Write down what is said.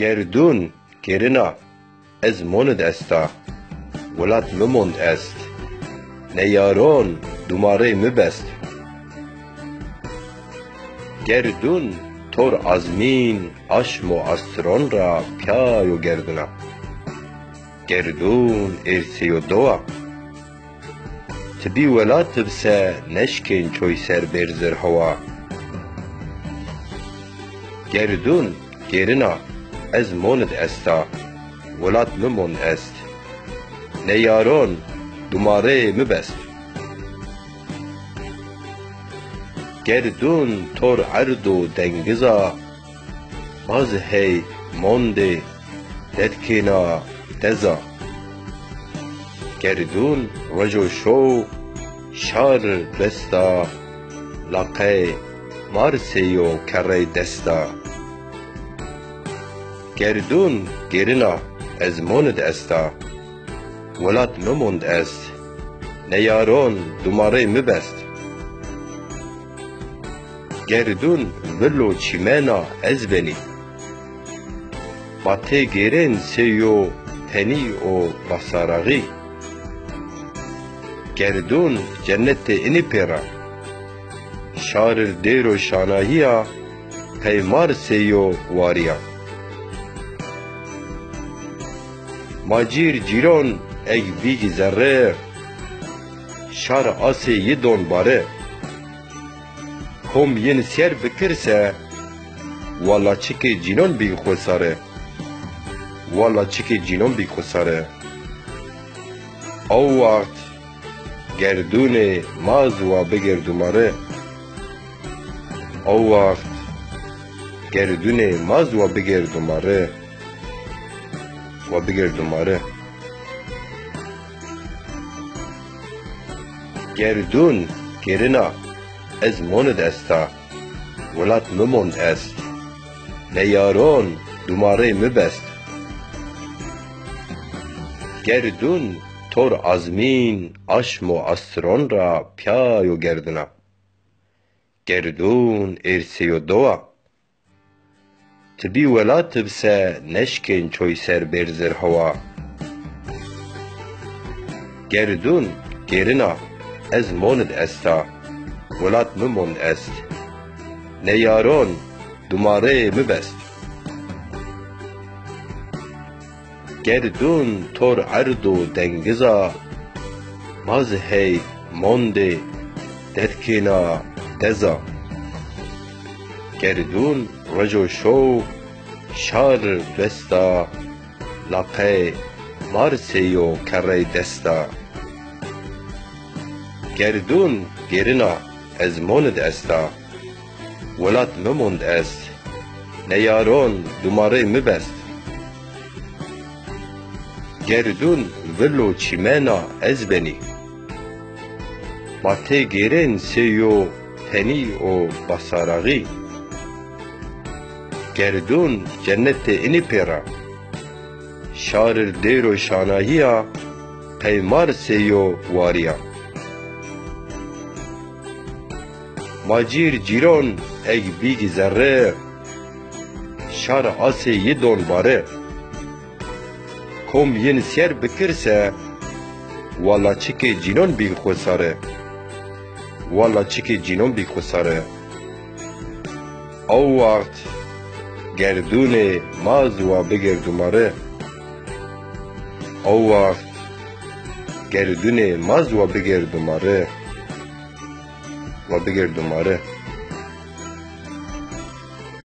گردون گرنا از موند استا ولات مموند است نیارون دوماره مبست گردون تور ازمین اشم و استرون را پیای و گردنا گردون ارسی و دوا تبی ولات تبسه نشکن چوی سر برزر هوا گردون گرنا از موند استا ولات مموند است نیارون دوماره مبست گردون تور عرض و دنگزا باز هی مونده ددکینا دزا گردون رجو شو شار دستا لقه مارسیو کره دستا گردون گرنا از موند استا ولات مموند است نیارون دوماره مبست گردون ولو چیمنا از بنی باته گرن سیو تنی و بسارغی گردون جنت اینی پیرا شار دیر و شاناهیا پیمار سیو واریا ماجیر جیرون ای بیگی ذره شار آسی یه دون باره هم ین سیر بکرسه والا چکی جینون بی خساره والا چکی جینون بی خساره او وقت گردون مازوا بگردوماره او وقت گردون مازوا بگردوماره و بگردوماره گردون گرنا از موند استا ولات مموند است نیارون دوماره مبست گردون تور ازمین اشم و استرون را پیای و گردنا گردون ارسی و دوا تبی ولات تبسه نشکن چوی سر برزر هوا گردون گرنا از موند استا ولات مموند است نیارون دوماره مبست گردون تور عرض و دنگزا باز هی مونده ددکینا دزا گردون رجو شو شار دستا لقه مارسیو کره دستا گردون گرنا از موند استا ولات مموند است نیارون دوماره مبست گردون ولو چیمنا از بنی باته گرن سیو تنی و بسارغی گردون جنت اینی پیرا شار دیر و شاناهیا پیمار سیو واریا ماجیر جیرون ای بیگی ذره شار آسی یه دون باره کم ین سیر بکرسه والا چکی جینون بی خساره والا چکی جینون بی خساره او وقت گردون مازوا بگردوماره او وقت گردون مازوا بگردوماره و بگردوماره